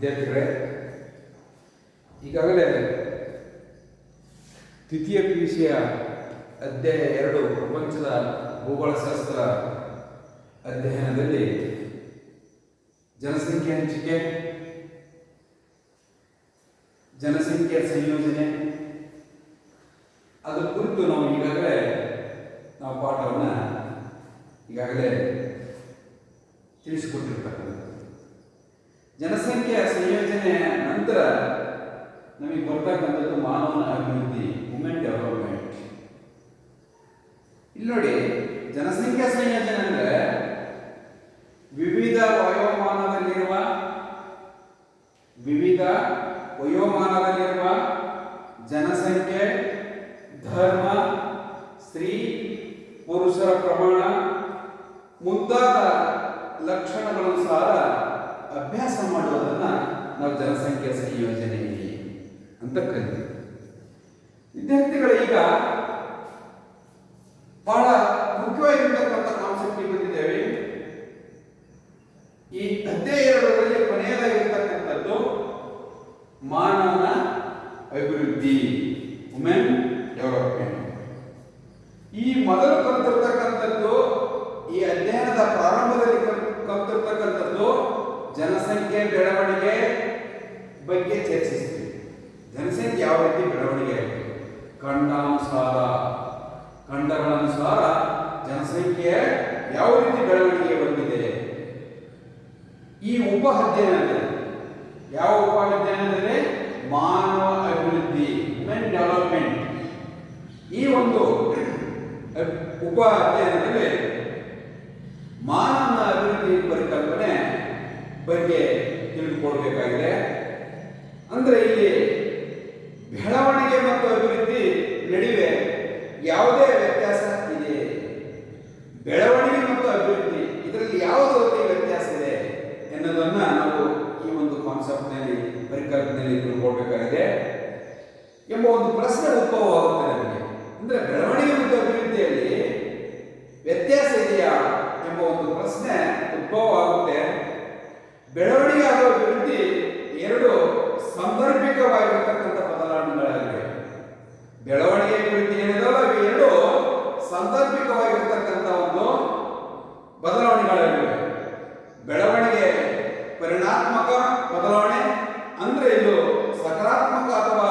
ವಿದ್ಯಾರ್ಥಿಗಳೇ, ಈಗಾಗಲೇ ದ್ವಿತೀಯ PUCಯ ಅಧ್ಯಾಯ 2 ಪ್ರಪಂಚದ ಭೂಗೋಳಶಾಸ್ತ್ರ ಅಧ್ಯಯನದಲ್ಲಿ ಜನಸಂಖ್ಯೆ ಹಂಚಿಕೆ, ಜನಸಂಖ್ಯೆ ಸಂಯೋಜನೆ ಅದರ ಕುರಿತು ನಾವು ಪಾಠವನ್ನು ಈಗಾಗಲೇ ತಿಳಿಸಿಕೊಟ್ಟಿರ್ತಕ್ಕಂಥದ್ದು. ಜನಸಂಖ್ಯೆಯ ಸಂಯೋಜನೆ ನಂತರ ನಮಗೆ ಬರ್ತಕ್ಕಂಥದ್ದು ಮಾನವನ ಅಭಿವೃದ್ಧಿ, ವುಮೆನ್ ಡೆವಲಪ್ಮೆಂಟ್. ಇಲ್ಲಿ ನೋಡಿ, ಜನಸಂಖ್ಯಾ ಸಂಯೋಜನೆ ಅಂದರೆ ವಿವಿಧ ವಯೋಮಾನದಲ್ಲಿರುವ ಜನಸಂಖ್ಯೆ, ಧರ್ಮ, ಸ್ತ್ರೀ ಪುರುಷರ ಪ್ರಮಾಣ ಮುಂತಾದ ಲಕ್ಷಣಗಳನುಸಾರ ಅಭ್ಯಾಸ ಮಾಡುವುದನ್ನು ನಾವು ಜನಸಂಖ್ಯಾ ಸಂಯೋಜನೆ ಅಂತ ಕರಿತೀವಿ. ವಿದ್ಯಾರ್ಥಿಗಳು ಈಗ ಬಹಳ ಮುಖ್ಯವಾಗಿರ್ತಕ್ಕಂಥ ಕಾನ್ಸೆಪ್ಟ್ ಬಂದಿದ್ದೇವೆ. ಈ ಅಧ್ಯಾಯ 2ರಲ್ಲಿ ಕೊನೆಯದಾಗಿರ್ತಕ್ಕಂಥದ್ದು ಮಾನವನ ಅಭಿವೃದ್ಧಿ, ವುಮೆನ್ ಡೆವಲಪ್ಮೆಂಟ್. ಈ ಮೊದಲು ಕಲಿತಿರ್ತಕ್ಕಂಥದ್ದು, ಈ ಅಧ್ಯಯನದ ಪ್ರಾರಂಭದಲ್ಲಿ ಕಲಿತಿರ್ತಕ್ಕಂಥದ್ದು ಜನಸಂಖ್ಯೆ ಬೆಳವಣಿಗೆ ಬಗ್ಗೆ ಚರ್ಚಿಸ್ತೀವಿ. ಜನಸಂಖ್ಯೆ ಯಾವ ರೀತಿ ಬೆಳವಣಿಗೆ ಆಗಿದೆ, ಖಂಡಗಳನುಸಾರ ಜನಸಂಖ್ಯೆ ಯಾವ ರೀತಿ ಬೆಳವಣಿಗೆ ಬಂದಿದೆ. ಈ ಉಪ ಅಧ್ಯಯನದಲ್ಲಿ ಮಾನವ ಅಭಿವೃದ್ಧಿ, ವುಮೆನ್ ಡೆವಲಪ್ಮೆಂಟ್, ಈ ಒಂದು ಉಪ ಅಧ್ಯಯನದಲ್ಲಿ ಮಾನವನ ಅಭಿವೃದ್ಧಿ ಪರಿಕಲ್ಪನೆ ಬಗ್ಗೆ ತಿಳಿದುಕೊಳ್ಬೇಕಾಗಿದೆ. ಅಂದರೆ ಇಲ್ಲಿ ಬೆಳವಣಿಗೆ ಮತ್ತು ಅಭಿವೃದ್ಧಿ ನಡುವೆ ಯಾವುದೇ ವ್ಯತ್ಯಾಸ ಇದೆ, ಬೆಳವಣಿಗೆ ಮತ್ತು ಅಭಿವೃದ್ಧಿ ಇದರಲ್ಲಿ ಯಾವುದರಲ್ಲಿ ವ್ಯತ್ಯಾಸ ಇದೆ ಎನ್ನುವುದನ್ನು ನಾವು ಈ ಒಂದು ಕಾನ್ಸೆಪ್ಟ್ನಲ್ಲಿ, ಪರಿಕಲ್ಪನೆಯಲ್ಲಿ ತಿಳ್ಕೊಳ್ಬೇಕಾಗಿದೆ ಎಂಬ ಒಂದು ಪ್ರಶ್ನೆ ಉದ್ಭವವಾಗುತ್ತೆ ನಮಗೆ. ಅಂದರೆ ಬೆಳವಣಿಗೆ ಮತ್ತು ಅಭಿವೃದ್ಧಿಯಲ್ಲಿ ವ್ಯತ್ಯಾಸ ಇದೆಯಾ ಎಂಬ ಒಂದು ಪ್ರಶ್ನೆ ಉದ್ಭವ ಆಗುತ್ತೆ. ಬೆಳವಣಿಗೆ ಹಾಗೂ ಅಭಿವೃದ್ಧಿ ಎರಡು ಸಾಂದರ್ಭಿಕವಾಗಿರತಕ್ಕಂಥ ಬದಲಾವಣೆಗಳಾಗಿವೆ. ಬೆಳವಣಿಗೆ ಅಭಿವೃದ್ಧಿ ಏನಿದಾವಲ್ಲ, ಇವು ಎರಡು ಸಾಂದರ್ಭಿಕವಾಗಿರತಕ್ಕಂಥ ಒಂದು ಬದಲಾವಣೆಗಳಾಗಿವೆ. ಬೆಳವಣಿಗೆ ಪರಿಣಾತ್ಮಕ ಬದಲಾವಣೆ ಅಂದರೆ ಇದು ಸಕಾರಾತ್ಮಕ ಅಥವಾ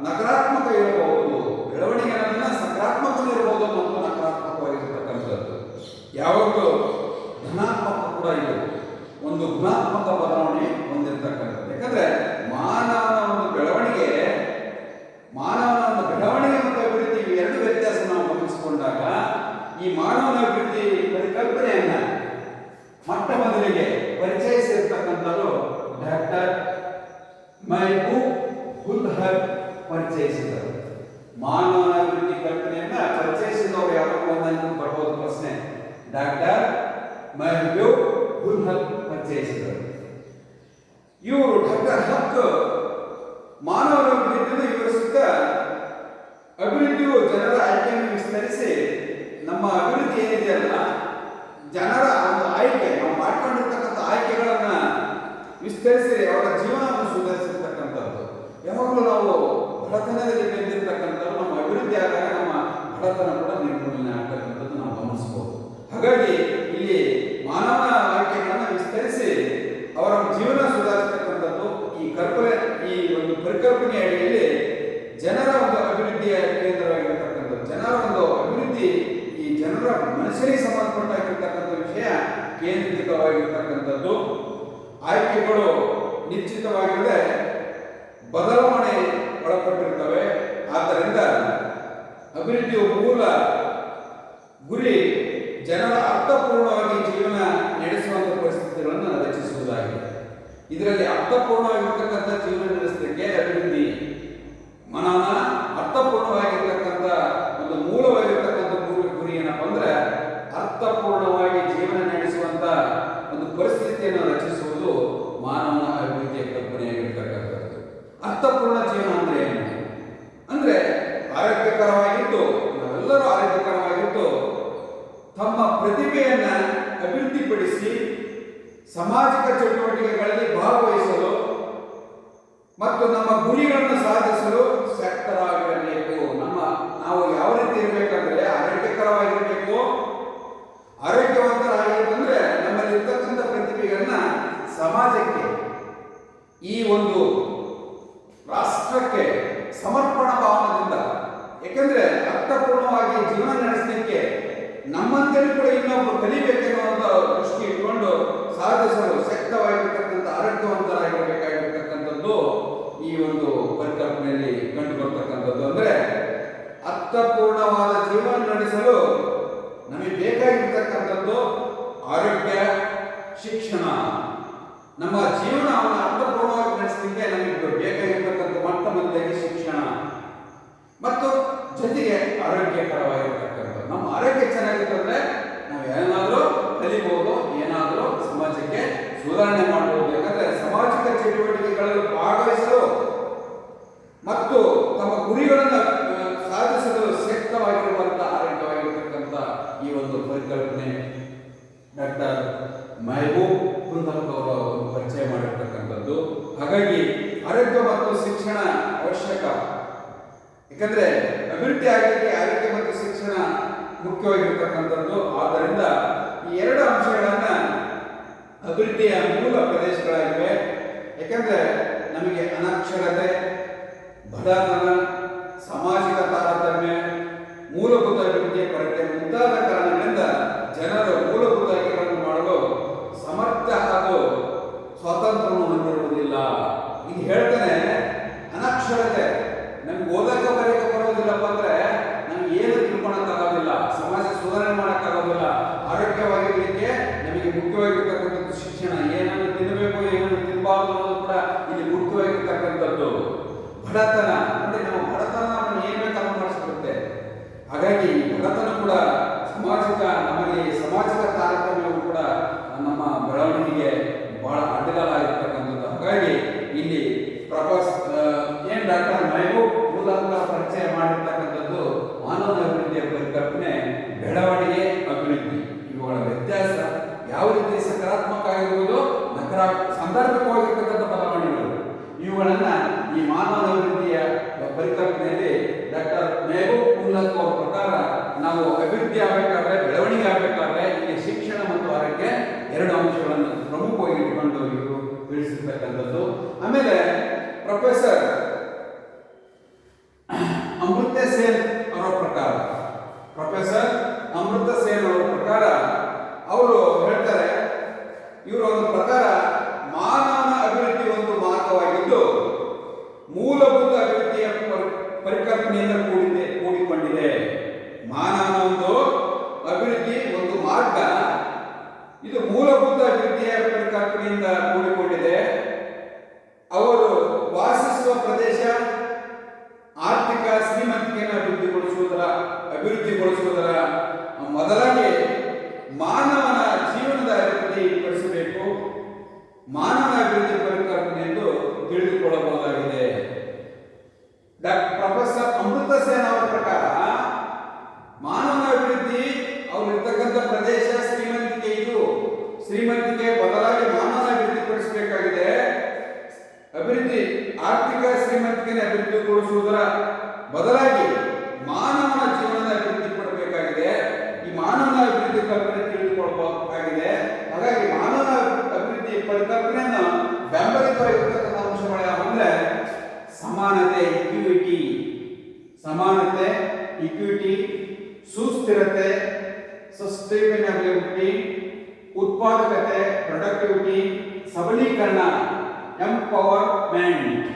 ನಕಾರಾತ್ಮಕ ಇರಬಹುದು. ಬೆಳವಣಿಗೆ ಅನ್ನೋದನ್ನ ಸಕಾರಾತ್ಮಕ ಇರಬಹುದು ಮತ್ತು ನಕಾರಾತ್ಮಕವಾಗಿರ್ತಕ್ಕಂಥದ್ದು. ಯಾವಾಗಲೂ ಧನಾತ್ಮಕ ಕೂಡ ಇದು ಒಂದು ಗುಣಾತ್ಮಕ ಬದಲಾವಣೆ ಹೊಂದಿರತಕ್ಕಂಥದ್ದು. ಯಾಕಂದ್ರೆ ಮಾನವನ ಒಂದು ಬೆಳವಣಿಗೆ ಮತ್ತು ಅಭಿವೃದ್ಧಿ ಎರಡು ವ್ಯತ್ಯಾಸ ನಾವು ಗಮನಿಸಿಕೊಂಡಾಗ ಈ ಮಾನವನ ಅಭಿವೃದ್ಧಿ ಪರಿಕಲ್ಪನೆಯನ್ನ ಮೊಟ್ಟ ಮೊದಲಿಗೆ ಪರಿಚಯಿಸಿರ್ತಕ್ಕಂಥವರು ಡಾಕ್ಟರ್ ಮಹಬೂಬ್ ಉಲ್ ಹಕ್ ಪರಿಚಯಿಸಿದರು. ಮಾನವನ ಅಭಿವೃದ್ಧಿ ಕಲ್ಪನೆಯನ್ನ ಪರಿಚಯಿಸಿದವರು ಯಾವಾಗ ಬರ್ಬೋದು ಪ್ರಶ್ನೆ. ಡಾಕ್ಟರ್ ಮಹಬೂಬ್ ಉಲ್ ಹಕ್ ಪರಿಚಯಿಸಿದರು. ಇವರು ಡಾಕ್ಟರ್ ಹಕ್ ಮಾನವನ ಅಭಿವೃದ್ಧಿಯನ್ನು ವಿವರಿಸುತ್ತ ಅಭಿವೃದ್ಧಿಯು ಜನರ ಆಯ್ಕೆಯನ್ನು ವಿಸ್ತರಿಸಿ, ನಮ್ಮ ಅಭಿವೃದ್ಧಿ ಏನಿದೆಯಲ್ಲ ಜನರ ಒಂದು ಆಯ್ಕೆ, ನಾವು ಮಾಡ್ಕೊಂಡಿರ್ತಕ್ಕಂಥ ಆಯ್ಕೆಗಳನ್ನ ವಿಸ್ತರಿಸಿ ಅವರ ಜೀವನವನ್ನು ಸುಧಾರಿಸಿರ್ತಕ್ಕಂಥದ್ದು. ಯಾವಾಗಲೂ ನಾವು ಬಡತನದಲ್ಲಿ ಬೆಳೆದಿರ್ತಕ್ಕಂಥದ್ದು, ನಮ್ಮ ಅಭಿವೃದ್ಧಿ ಆದಾಗ ನಮ್ಮ ಬಡತನ ಕೂಡ ನಿರ್ಮೂಲನೆ ಆಗ್ತಕ್ಕಂಥದ್ದು ನಾವು ಗಮನಿಸಬಹುದು. ಹಾಗಾಗಿ ಇಲ್ಲಿ ಮಾನವನ ಆಯ್ಕೆಗಳನ್ನು ವಿಸ್ತರಿಸಿ ಅವರ ಜೀವನ ಸುಧಾರಿಸತಕ್ಕಂಥದ್ದು ಈ ಒಂದು ಪರಿಕಲ್ಪನೆ ಅಡಿಯಲ್ಲಿ ಜನರ ಒಂದು ಅಭಿವೃದ್ಧಿಯ ಕೇಂದ್ರವಾಗಿರತಕ್ಕಂಥದ್ದು. ಜನರ ಒಂದು ಅಭಿವೃದ್ಧಿ, ಈ ಜನರ ಮನುಷ್ಯರಿಗೆ ಸಂಬಂಧಪಟ್ಟಾಗಿರ್ತಕ್ಕಂಥ ವಿಷಯ ಕೇಂದ್ರೀಕೃತವಾಗಿರ್ತಕ್ಕಂಥದ್ದು. ಆಯ್ಕೆಗಳು ನಿಶ್ಚಿತವಾಗಿರದೆ ಬದಲಾವಣೆ ಒಳಪಟ್ಟಿರ್ತವೆ. ಆದ್ದರಿಂದ ಅಭಿವೃದ್ಧಿಯ ಮೂಲ ಗುರಿ ಜನರ ಅರ್ಥಪೂರ್ಣವಾಗಿ ಜೀವನ ನಡೆಸುವಂತಹ ಪರಿಸ್ಥಿತಿಗಳನ್ನು ರಚಿಸುವುದಾಗಿದೆ. ಇದರಲ್ಲಿ ಅರ್ಥಪೂರ್ಣವಾಗಿರ್ತಕ್ಕಂಥ ಜೀವನ ನಡೆಸಲಿಕ್ಕೆ ಅಭಿವೃದ್ಧಿ ಮನನ ಅರ್ಥಪೂರ್ಣವಾಗಿರ್ತಕ್ಕಂಥ ಒಂದು ಮೂಲವಾಗಿರ್ತಕ್ಕಂಥ ಗುರಿ ಏನಪ್ಪ ಅಂದ್ರೆ ಅರ್ಥಪೂರ್ಣವಾಗಿ ಜೀವನ ನಡೆಸುವಂತ ಒಂದು ಪರಿಸ್ಥಿತಿಯನ್ನು ರಚಿಸುವುದು ಮಾನವನ ಅಭಿವೃದ್ಧಿಯ ಕಲ್ಪನೆಯಾಗಿರ್ತಕ್ಕಂಥದ್ದು. ಅರ್ಥಪೂರ್ಣ ಜೀವನ ಅಂದ್ರೆ ಏನು ಅಂದ್ರೆ ಆರೋಗ್ಯಕರವಾಗಿದ್ದು, ನಾವೆಲ್ಲರೂ ಆರೋಗ್ಯಕರವಾಗಿದ್ದು ತಮ್ಮ ಪ್ರತಿಭೆಯನ್ನ ಅಭಿವೃದ್ಧಿಪಡಿಸಿ ಸಾಮಾಜಿಕ ಚಟುವಟಿಕೆಗಳಲ್ಲಿ ಭಾಗವಹಿಸಲು ಮತ್ತು ನಮ್ಮ ಗುರಿಗಳನ್ನು ಸಾಧಿಸಲು ಶಕ್ತರಾಗಿರಬೇಕು. ನಾವು ಯಾವ ರೀತಿ ಇರಬೇಕಂದ್ರೆ ಆರೋಗ್ಯಕರವಾಗಿರಬೇಕು. ಆರೋಗ್ಯವಂತರಾಗಿರ್ತಂದ್ರೆ ನಮ್ಮಲ್ಲಿ ಇರ್ತಕ್ಕಂಥ ಪ್ರತಿಭೆಗಳನ್ನ ಸಮಾಜಕ್ಕೆ, ಈ ಒಂದು ರಾಷ್ಟ್ರಕ್ಕೆ ಸಮರ್ಪಣಾ ಭಾವನದಿಂದ, ಯಾಕಂದ್ರೆ ಅರ್ಥಪೂರ್ಣವಾಗಿ ಜೀವನ ನಡೆಸಲಿಕ್ಕೆ ನಮ್ಮಂತೆಯೂ ಕೂಡ ಇನ್ನೊಬ್ಬರು ಕಲಿಬೇಕೆನ್ನುವಂತ ದೃಷ್ಟಿ ಇಟ್ಕೊಂಡು ಸಾಧಿಸಲು ಶಕ್ತವಾಗಿರ್ತಕ್ಕಂಥ ಆರೋಗ್ಯವಂತರಾಗಿರಬೇಕಾಗಿರ್ತಕ್ಕಂಥದ್ದು ಈ ಒಂದು ಪರಿಕಲ್ಪನೆಯಲ್ಲಿ ಕಂಡು ಬರ್ತಕ್ಕಂಥದ್ದು. ಅಂದ್ರೆ ಅರ್ಥಪೂರ್ಣವಾದ ಜೀವನ ನಡೆಸಲು ನಮಗೆ ಬೇಕಾಗಿರ್ತಕ್ಕಂಥದ್ದು ಆರೋಗ್ಯ, ಶಿಕ್ಷಣ. ನಮ್ಮ ಜೀವನವನ್ನು ಅರ್ಥಪೂರ್ಣವಾಗಿ ನಡೆಸಲಿಕ್ಕೆ ನಮಗೆ ಬೇಕಾಗಿರ್ತಕ್ಕಂಥ ಮೊಟ್ಟ ಮೊದಲಿಗೆ ಶಿಕ್ಷಣ ಮತ್ತು ಜೊತೆಗೆ ಆರೋಗ್ಯಕರವಾಗಿರ್ತಕ್ಕಂಥದ್ದು. ನಮ್ಮ ಆರೋಗ್ಯ ಚೆನ್ನಾಗಿರ್ತಂದ್ರೆ ನಾವು ಏನಾದರೂ ಕಲಿಬಹುದು, ಏನಾದರೂ ಸಮಾಜಕ್ಕೆ ಸುಧಾರಣೆ ಮಾಡಬಹುದು. ಯಾಕಂದ್ರೆ ಸಾಮಾಜಿಕ ಚಟುವಟಿಕೆಗಳಲ್ಲಿ ಭಾಗವಹಿಸಲು ಮತ್ತು ತಮ್ಮ ಗುರಿಗಳನ್ನು ಸಾಧಿಸಲು ಶಕ್ತವಾಗಿರುವಂತಹ ಆರೋಗ್ಯವಾಗಿರ್ತಕ್ಕಂಥ ಈ ಒಂದು ಪರಿಕಲ್ಪನೆ ಡಾಕ್ಟರ್ ಮೆಹಬೂಬ್ ಕುಂದಕ್ ಅವರು ಪರಿಚಯ ಮಾಡಿರ್ತಕ್ಕಂಥದ್ದು. ಹಾಗಾಗಿ ಆರೋಗ್ಯ ಮತ್ತು ಶಿಕ್ಷಣ ಅವಶ್ಯಕ. ಯಾಕಂದ್ರೆ ಅಭಿವೃದ್ಧಿ ಆಗಲಿಕ್ಕೆ ಆರೋಗ್ಯ ಮತ್ತು ಶಿಕ್ಷಣ ಮುಖ್ಯವಾಗಿರ್ತಕ್ಕಂಥದ್ದು. ಆದ್ದರಿಂದ ಈ ಎರಡು ಅಂಶಗಳನ್ನ ಅಭಿವೃದ್ಧಿಯ ಮೂಲ ಪ್ರದೇಶಗಳಾಗಿವೆ. ಯಾಕಂದ್ರೆ ನಮಗೆ ಅನಕ್ಷರತೆ, ಬಡತನ, ಸಾಮಾಜಿಕ ತಾರತಮ್ಯ, ಮೂಲಭೂತ ಅಭಿವೃದ್ಧಿಯ ಕೊರತೆ ಮುಂತಾದ ಕಾರಣಗಳಿಂದ ಜನರು ಮೂಲಭೂತ ಆಯ್ಕೆಗಳನ್ನು ಮಾಡಲು ಸಮರ್ಥ ಹಾಗೂ ಸ್ವಾತಂತ್ರ್ಯವನ್ನು ಹೊಂದಿರುವುದಿಲ್ಲ. ಇದು ಹೇಳ್ತಾನೆ ಅನಕ್ಷರತೆ, ನಮ್ಗೆ ಓದಕ್ಕೆ ಬರೆಯಕ್ಕೆ ಬರೋದಿಲ್ಲಪ್ಪ ಅಂದ್ರೆ ನಮ್ಗೆ ಏನು ತಿಳ್ಕೊಳಕ್ಕಾಗೋದಿಲ್ಲ, ಸಮಾಜ ಸುಧಾರಣೆ ಮಾಡೋಕ್ಕಾಗೋದಿಲ್ಲ. ಆರೋಗ್ಯವಾಗಿರ್ಲಿಕ್ಕೆ ನಮಗೆ ಮುಖ್ಯವಾಗಿರ್ತಕ್ಕಂಥದ್ದು ಶಿಕ್ಷಣ. ಏನನ್ನು ತಿನ್ನಬೇಕು, ಏನನ್ನು ತಿನ್ನಬಾರದು ಅನ್ನೋದು ಕೂಡ ಇಲ್ಲಿ ಮುಖ್ಯವಾಗಿರ್ತಕ್ಕಂಥದ್ದು. ಬಡತನ ನೋಡಿ, ನಮ್ಮ ಬಡತನ ನಮ್ಮನ್ನು ಏನ್ ಬೇಕಾದ್ರೂ ಮಾಡಿಸ್ಬಿಡುತ್ತೆ. ಹಾಗಾಗಿ ಬಡತನ ಕೂಡ ನಮ್ಮಲ್ಲಿ ಸಾಮಾಜಿಕ ತಾರತಮ್ಯವು ಕೂಡ ನಮ್ಮ ಬೆಳವಣಿಗೆಗೆ ಬಹಳ ಅಡ್ಡಗಾಲಾಗಿರ್ತಕ್ಕಂಥದ್ದು. ಹಾಗಾಗಿ ಇಲ್ಲಿ ಏನ್ ಡಾಕ್ಟರ್ ಮೆಹಬೂಬ್ ಮೂಲಕ ಪರಿಚಯ ಮಾಡಿರ್ತಕ್ಕಂಥದ್ದು ಮಾನವ ಅಭಿವೃದ್ಧಿಯ ಪರಿಕಲ್ಪನೆ, ಬೆಳವಣಿಗೆ, ಅಭಿವೃದ್ಧಿ. ಇವುಗಳ ವ್ಯತ್ಯಾಸ ಯಾವ ರೀತಿ ಸಕಾರಾತ್ಮಕ ಆಗಿರುವುದು, ಸಾಂದರ್ಭಿಕವಾಗಿರ್ತಕ್ಕಂಥ ಬದಲಾವಣೆಗಳು, ಇವುಗಳನ್ನ ಈ ಮಾನವ ಅಭಿವೃದ್ಧಿಯ ಪರಿಕಲ್ಪನೆಯಲ್ಲಿ ಡಾಕ್ಟರ್ ಮೆಹಬೂಬ್ ಕುಂದಕ್ ಅವರ ಪ್ರಕಾರ ನಾವು ಅಭಿವೃದ್ಧಿ ಆಗಬೇಕಾದ್ರೆ, ಬೆಳವಣಿಗೆ ಆಗಬೇಕಾದ್ರೆ ಇಲ್ಲಿ ಶಿಕ್ಷಣ ಮತ್ತು ಆರೋಗ್ಯ ಎರಡು ಅಂಶಗಳನ್ನು ಪ್ರಮುಖವಾಗಿ ಇಟ್ಟುಕೊಂಡು ಇವರು ತಿಳಿಸಿರ್ತಕ್ಕಂಥದ್ದು. ಆಮೇಲೆ ಪ್ರೊಫೆಸರ್ ಅಮೃತ ಸೇನ್ ಅವರ ಪ್ರಕಾರ ಅವರು ಹೇಳ್ತಾರೆ, ಇವರ ಒಂದು ಪ್ರಕಾರ ಮಾನವನ ಅಭಿವೃದ್ಧಿ ಒಂದು ಮಾರ್ಗವಾಗಿದ್ದು ಮೂಲಭೂತ ಅಭಿವೃದ್ಧಿಯ ಪರಿಕಲ್ಪನೆಯಿಂದ ಕೂಡಿಕೊಂಡಿದೆ. ಮಾನವನ ಒಂದು ಅಭಿವೃದ್ಧಿ ಒಂದು ಮಾರ್ಗ, ಇದು ಮೂಲಭೂತ ಅಭಿವೃದ್ಧಿಯ ಪರಿಕಲ್ಪನೆಯಿಂದ ಕೂಡಿಕೊಂಡಿದೆ. ಅವರು ವಾಸಿಸುವ ಪ್ರದೇಶ, ಆರ್ಥಿಕ ಶ್ರೀಮಂತಿಕೆಯನ್ನು ಅಭಿವೃದ್ಧಿಗೊಳಿಸುವುದರ ಮೊದಲಾಗಿ ಮಾನವನ ಜೀವನದ ಅಭಿವೃದ್ಧಿ ಪಡಿಸಬೇಕು. ಮಾನವನ ಅಭಿವೃದ್ಧಿ ಪರಿಕಲ್ಪನೆ ಎಂದು ತಿಳಿದುಕೊಳ್ಳಬಹುದಾಗಿದೆ. ಪ್ರೊಫೆಸರ್ ಅಮೃತ ಸೇನ್ ಅವರ ಪ್ರಕಾರ ಮಾನವನ ಅಭಿವೃದ್ಧಿ ಅವರು ಇರ್ತಕ್ಕಂಥ ಪ್ರದೇಶ, ಶ್ರೀಮಂತಿಕೆ ಬದಲಾಗಿ ಮಾನವನ ಅಭಿವೃದ್ಧಿ ಪಡಿಸಬೇಕಾಗಿದೆ. ಆರ್ಥಿಕ ಶ್ರೀಮಂತಿಕೆಯನ್ನು ಅಭಿವೃದ್ಧಿಗೊಳಿಸುವುದರ ಬದಲಾಗಿ ಮಾನವನ ಜೀವನದ ಅಭಿವೃದ್ಧಿ ಪಡಬೇಕಾಗಿದೆ. ಈ ಮಾನವನ ಅಭಿವೃದ್ಧಿ ಕಲ್ಪನೆ ತಿಳಿದುಕೊಳ್ಳಬೇಕಾಗಿದೆ. ಹಾಗಾಗಿ ಮಾನವನ ಅಭಿವೃದ್ಧಿ ಪರಿಕಲ್ಪನೆಯನ್ನು ಬೆಂಬಲಿತವಾಗಿರ್ತಕ್ಕಂಥ ಅಂಶಗಳು ಯಾವಂದ್ರೆ ಸಮಾನತೆ, ಇಕ್ವಿಟಿ, ಸುಸ್ಥಿರತೆ, ಸಸ್ಟೈನಬಿಲಿಟಿ, ಉತ್ಪಾದಕತೆ, ಪ್ರೊಡಕ್ಟಿವಿಟಿ, ಸಬಲೀಕರಣ, ಎಂಪವರ್ಮೆಂಟ್.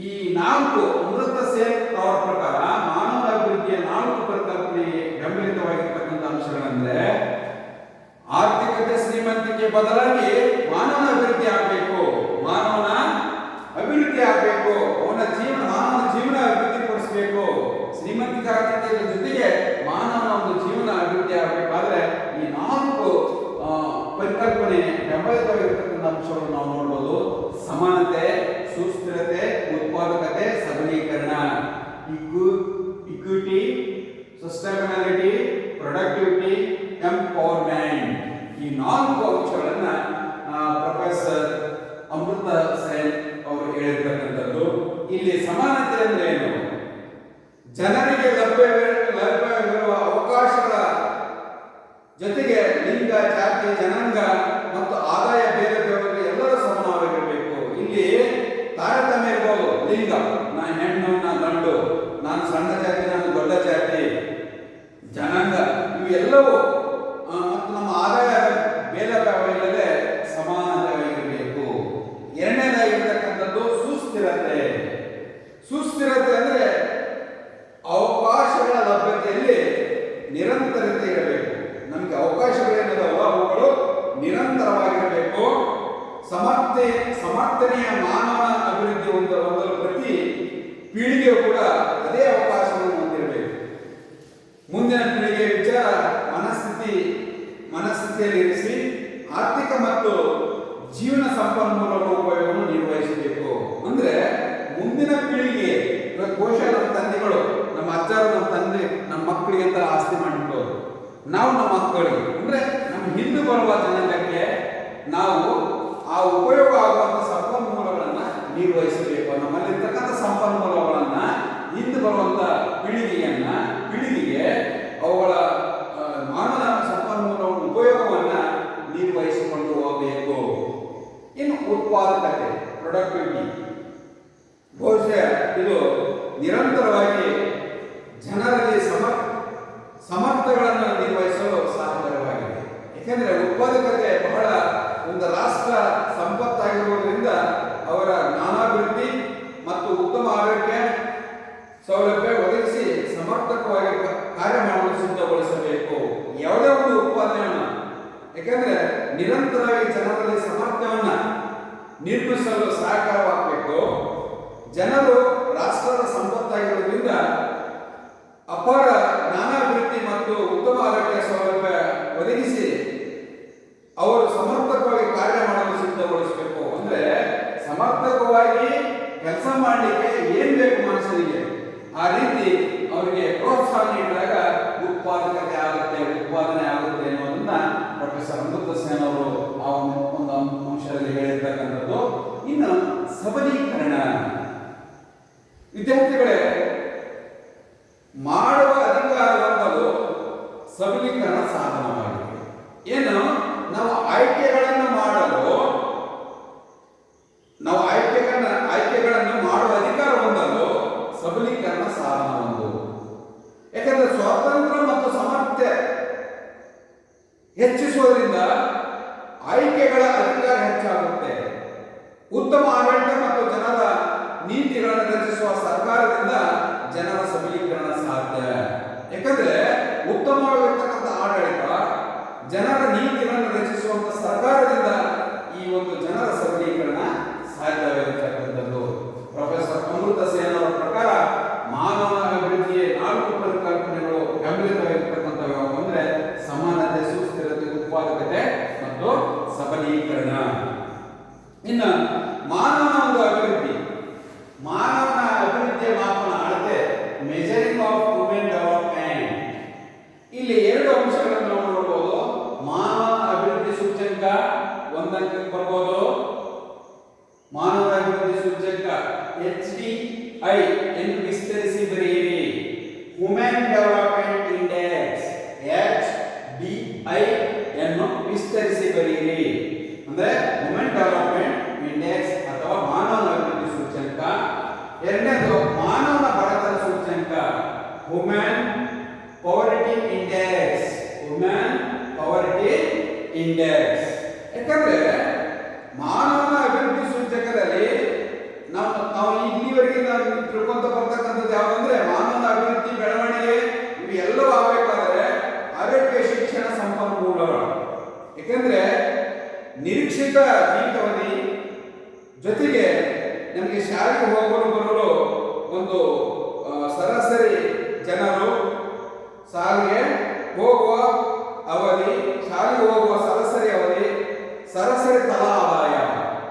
ಈ ನಾಲ್ಕು ಅಮೃತ ಸೇನ್ ಅವರ ಪ್ರಕಾರ ಮಾನವ ಅಭಿವೃದ್ಧಿಯ ನಾಲ್ಕು ಪರಿಕಲ್ಪನೆಗೆ ಬೆಂಬಲಿತವಾಗಿರ್ತಕ್ಕಂಥ ಅಂಶಗಳಂದ್ರೆ ಆರ್ಥಿಕತೆ, ಶ್ರೀಮಂತಿಕೆ ಬದಲಾಗಿ ಮಾನವನ ಅಭಿವೃದ್ಧಿ ಆಗಬೇಕು. ಮಾನವನ ಜೀವನ ಅಭಿವೃದ್ಧಿ ಪಡಿಸಬೇಕು. ಶ್ರೀಮಂತಿಕೆ ಆರ್ಥಿಕತೆ ಜೊತೆಗೆ ಮಾನವನ ಒಂದು ಜೀವನ ಅಭಿವೃದ್ಧಿ ಆಗಬೇಕಾದ್ರೆ ಈ ನಾಲ್ಕು ಪರಿಕಲ್ಪನೆ ಬೆಂಬಲಿತವಾಗಿರ್ತಕ್ಕಂಥ ಅಂಶಗಳನ್ನು ನಾವು ನೋಡಬಹುದು. ಸಮಾನತೆ, ಸುಸ್ಥಿರತೆ, ಉತ್ಪಾದಕತೆ, ಸಬಲೀಕರಣ, ಇಕ್ವಿಟಿ, ಸಸ್ಟೈನಬಿಲಿಟಿ, ಪ್ರೊಡಕ್ಟಿವಿಟಿ, ಎಂಪವರ್ಮೆಂಟ್. ಈ ನಾಲ್ಕು ಅಂಶಗಳನ್ನ ಪ್ರೊಫೆಸರ್ ಅಮೃತ ಸೇನ್ ಅವರು ಹೇಳಿರ್ತಕ್ಕಂಥದ್ದು. ಇಲ್ಲಿ ಸಮಾನತೆ ಅಂದ್ರೆ ಏನು? ಜನರಿಗೆ ಲಭ್ಯವಿರುವ ಅವಕಾಶಗಳ ಜೊತೆಗೆ ಲಿಂಗ, ಜಾತಿ, ಜನಾಂಗ ಮತ್ತು ಆದಾಯ ಬೇರೆ ಬೇರೆ ಎಲ್ಲರೂ ಸಮಾನವಾಗಿರಬೇಕು. ಇಲ್ಲಿ ತಾರತಮ್ಯ ಇರ್ಬೋದು. ಲಿಂಗ, ನಾನು ಹೆಣ್ಣು, ನಾನು ಗಂಡು, ನಾನು ಸಣ್ಣ ಜಾತಿ, ನಾನು ದೊಡ್ಡ ಜಾತಿ, ಜನಾಂಗ ಇವೆಲ್ಲವೂ ಮತ್ತು ನಮ್ಮ ಆದಾಯ ಭೇದ ಭಾವ ಇಲ್ಲದೆ ಸಮಾನವಾಗಿರಬೇಕು. ಎರಡನೇದಾಗಿರ್ತಕ್ಕಂಥದ್ದು ಸುಸ್ಥಿರತೆ. ಸುಸ್ಥಿರತೆ ಅಂದ್ರೆ ಅವಕಾಶಗಳ ಲಭ್ಯತೆಯಲ್ಲಿ ನಿರಂತರತೆ ಇರಬೇಕು. ನಮಗೆ ಅವಕಾಶಗಳೇನಿದಾವೋ ಅವುಗಳು ನಿರಂತರವಾಗಿರಬೇಕು. ಸಮರ್ಥನೀಯ ಮಾನವ ಅಭಿವೃದ್ಧಿ ಹೊಂದಲು ಪ್ರತಿ ಪೀಳಿಗೆಯು ಕೂಡ ಅದೇ ಅವಕಾಶವನ್ನು ಹೊಂದಿರಬೇಕು. ಮುಂದಿನ ಪೀಳಿಗೆ ವಿಚಾರ ಮನಸ್ಥಿತಿಯಲ್ಲಿ ಇರಿಸಿ ಆರ್ಥಿಕ ಮತ್ತು ಜೀವನ ಸಂಪನ್ಮೂಲಗಳ ಉಪಯೋಗವನ್ನು ನಿರ್ವಹಿಸಬೇಕು. ಅಂದ್ರೆ ಮುಂದಿನ ಪೀಳಿಗೆ, ಬಹುಶಃ ನಮ್ಮ ತಂದೆಗಳು, ನಮ್ಮ ಅಜ್ಜರು, ನಮ್ಮ ತಂದೆ ನಮ್ಮ ಮಕ್ಕಳಿಗೆ ಅಂತ ಆಸ್ತಿ ಮಾಡಿಬಿಡೋರು. ನಾವು ನಮ್ಮ ಮಕ್ಕಳಿಗೆ ಅಂದ್ರೆ ನಮ್ಮ ಹಿಂದೆ ಬರುವ ಜನಾಂಗಕ್ಕೆ ನಾವು ಆ ಉಪಯೋಗ ಆಗುವಂತ ಸಂಪನ್ಮೂಲಗಳನ್ನ ನಿರ್ವಹಿಸಬೇಕು. ನಮ್ಮಲ್ಲಿರ್ತಕ್ಕಂಥ ಸಂಪನ್ಮೂಲಗಳನ್ನ ಹಿಂದೆ ಬರುವಂತ ಪೀಳಿಗೆಗೆ ಅವುಗಳ ಮಾನವ ಸಂಪನ್ಮೂಲ ಉಪಯೋಗವನ್ನ ನಿರ್ವಹಿಸಿಕೊಂಡು ಹೋಗಬೇಕು. ಇನ್ನು ಉತ್ಪಾದಕತೆ, ಪ್ರೊಡಕ್ಟಿವಿಟಿ, ಬಹುಶಃ ಇದು ನಿರಂತರವಾಗಿ ಜನರಲ್ಲಿ ಸಮರ್ಥಗಳನ್ನು ನಿರ್ವಹಿಸಲು ಸಹಕಾರವಾಗಿದೆ. ಏಕೆಂದರೆ ಉತ್ಪಾದಕತೆ ಬಹಳ ಒಂದು ರಾಷ್ಟ್ರ ಸಂಪತ್ತಾಗಿರುವುದರಿಂದ ಅವರ ಜ್ಞಾನಾಭಿವೃದ್ಧಿ ಮತ್ತು ಉತ್ತಮ ಆರೋಗ್ಯ ಸೌಲಭ್ಯ ಒದಗಿಸಿ ಸಮರ್ಪಕವಾಗಿ ಕಾರ್ಯ ಮಾಡಲು ಸಿದ್ಧಗೊಳಿಸಬೇಕು. ಯಾವುದೇ ಒಂದು ಉತ್ಪಾದನೆಯನ್ನು, ಯಾಕಂದ್ರೆ ನಿರಂತರವಾಗಿ ಜನರಲ್ಲಿ ಸಾಮರ್ಥ್ಯವನ್ನ ನಿರ್ಮಿಸಲು ಸಹಕಾರವಾಗಬೇಕು. ಜನರು ರಾಷ್ಟ್ರದ ಸಂಪತ್ತಾಗಿರುವುದರಿಂದ ಅಪಾರ ಜ್ಞಾನಾಭಿವೃದ್ಧಿ ಮತ್ತು ಉತ್ತಮ ಆರೋಗ್ಯ ಸೌಲಭ್ಯ ಒದಗಿಸಿ ಅವರು ಸಮರ್ಪಕವಾಗಿ ಕಾರ್ಯ ಮಾಡಲು ಸಿದ್ಧಗೊಳಿಸಬೇಕು. ಅಂದ್ರೆ ಸಮರ್ಪಕವಾಗಿ ಕೆಲಸ ಮಾಡಲಿಕ್ಕೆ ಏನ್ ಬೇಕು ಮನುಷ್ಯನಿಗೆ, ಆ ರೀತಿ ಅವರಿಗೆ ಪ್ರೋತ್ಸಾಹ ನೀಡಿದಾಗ ಉತ್ಪಾದನೆ ಆಗುತ್ತೆ ಅನ್ನೋದನ್ನ ಪ್ರೊಫೆಸರ್ ಅಮೃತ ಸೇನ್ ಅವರು ಆ ಒಂದು ಅಂಶದಲ್ಲಿ ಹೇಳಿರ್ತಕ್ಕಂಥದ್ದು. ಇನ್ನು ಸಬಲೀಕರಣ, ವಿದ್ಯಾರ್ಥಿಗಳೇ ಮಾಡುವ ಅಧಿಕಾರ ಹೊಂದಲು ಸಬಲೀಕರಣ ಸಾಧನವಾಗಿದೆ. ಏನು? ನಾವು ಆಯ್ಕೆಗಳನ್ನು ಮಾಡುವ ಅಧಿಕಾರ ಹೊಂದಲು ಸಬಲೀಕರಣ ಸಾಧನ ಒಂದು. ಯಾಕಂದ್ರೆ ಸ್ವಾತಂತ್ರ್ಯ ಮತ್ತು ಸಾಮರ್ಥ್ಯ ಹೆಚ್ಚಿಸುವುದರಿಂದ ಆಯ್ಕೆಗಳ ಅಧಿಕಾರ ಹೆಚ್ಚಾಗುತ್ತೆ. ಉತ್ತಮ ಆಡಳಿತ ಮತ್ತು ಜನರ ನೀತಿಗಳನ್ನು ರಚಿಸುವ ಸರ್ಕಾರದಿಂದ ಜನರ ಸಬಲೀಕರಣ ಸಾಧ್ಯ. ಯಾಕಂದ್ರೆ ಉತ್ತಮವಾಗಿರ್ತಕ್ಕಂಥ ಆಡಳಿತ, ಜನರ ನೀತಿಗಳನ್ನು ರಚಿಸುವಂತ ಸರ್ಕಾರದಿಂದ ಈ ಒಂದು ಜನರ ಸಬಲೀಕರಣ ಸಾಧ್ಯವಾಗಿರ್ತಕ್ಕಂಥದ್ದು. ಪ್ರೊಫೆಸರ್ ಅಮೃತ ಸೇನ್ ಅವರ ಪ್ರಕಾರ ಮಾನವ ಅಭಿವೃದ್ಧಿಯ 4 ಪರಿಕಲ್ಪನೆಗಳು ಗಂಭೀರವಾಗಿರ್ತಕ್ಕಂಥವು ಅಂದ್ರೆ ಸಮಾನತೆ, ಸುಸ್ಥಿರತೆ, ಉತ್ಪಾದಕತೆ ಮತ್ತು ಸಬಲೀಕರಣ. ಇನ್ನು ಮಾನವನ ಒಂದು ಅಭಿವೃದ್ಧಿಯ ಮಾಪನ ಅಳತೆ, ಮೆಜರಿಂಗ್ ಆಫ್ ಹ್ಯೂಮನ್ ಡೆವಲಪ್ಮೆಂಟ್. ಇಲ್ಲಿ 2 ಅಂಶಗಳನ್ನು ನಾವು ನೋಡಬಹುದು. ಮಾನವ ಅಭಿವೃದ್ಧಿ ಸೂಚ್ಯಂಕ 1 ಅಂಕಕ್ಕೆ ಬರ್ಬೋದು. ಮಾನವ ಅಭಿವೃದ್ಧಿ ಸೂಚ್ಯಂಕ HDI ಎಂದು ವಿಸ್ತರಿಸಿ ಬರೆಯಿರಿ. ಹ್ಯೂಮನ್ ಡೆವಲಪ್ಮೆಂಟ್ ಇಂಡೆಕ್ಸ್ HDI ಅನ್ನು ವಿಸ್ತರಿಸಿ ಬರೆಯಿರಿ. ಅಂದ್ರೆ ಹ್ಯೂಮನ್ ಡೆವಲಪ್ಮೆಂಟ್ ಇಂಡೆಕ್ಸ್ ಅಥವಾ ಮಾನವ ಅಭಿವೃದ್ಧಿ ಸೂಚ್ಯಂಕ. ಎರಡನೇದು ಮಾನವ ಬಡತನ ಸೂಚ್ಯಂಕ, ಹ್ಯೂಮನ್ ಪವರ್ಟಿ ಇಂಡೆಕ್ಸ್. ಯಾಕಂದ್ರೆ ಮಾನವನ ಅಭಿವೃದ್ಧಿ ಸೂಚ್ಯಂಕದಲ್ಲಿ ನಾವು ಇಲ್ಲಿವರೆಗೆ ನಾವು ತಿಳ್ಕೊಂತ ಬರ್ತಕ್ಕಂಥದ್ದು ಯಾವಂದ್ರೆ ಮಾನವನ ಅಭಿವೃದ್ಧಿ, ಬೆಳವಣಿಗೆ ಇವು ಎಲ್ಲವೂ ಆಗಬೇಕಾದ್ರೆ ಆರೋಗ್ಯ, ಶಿಕ್ಷಣ, ಸಂಪನ್ಮೂಲಗಳು. ಯಾಕಂದ್ರೆ ನಿರೀಕ್ಷಿತ ಜೀವಿತಾವಧಿ ಜೊತೆಗೆ ನಮಗೆ ಶಾಲೆಗೆ ಹೋಗಲು ಬರಲು ಒಂದು ಸರಾಸರಿ ಜನರು ಶಾಲೆಗೆ ಹೋಗುವ ಅವಧಿ, ಶಾಲೆಗೆ ಹೋಗುವ ಸರಾಸರಿ ಅವಧಿ, ಸರಾಸರಿ ತಲಾ ಆದಾಯ.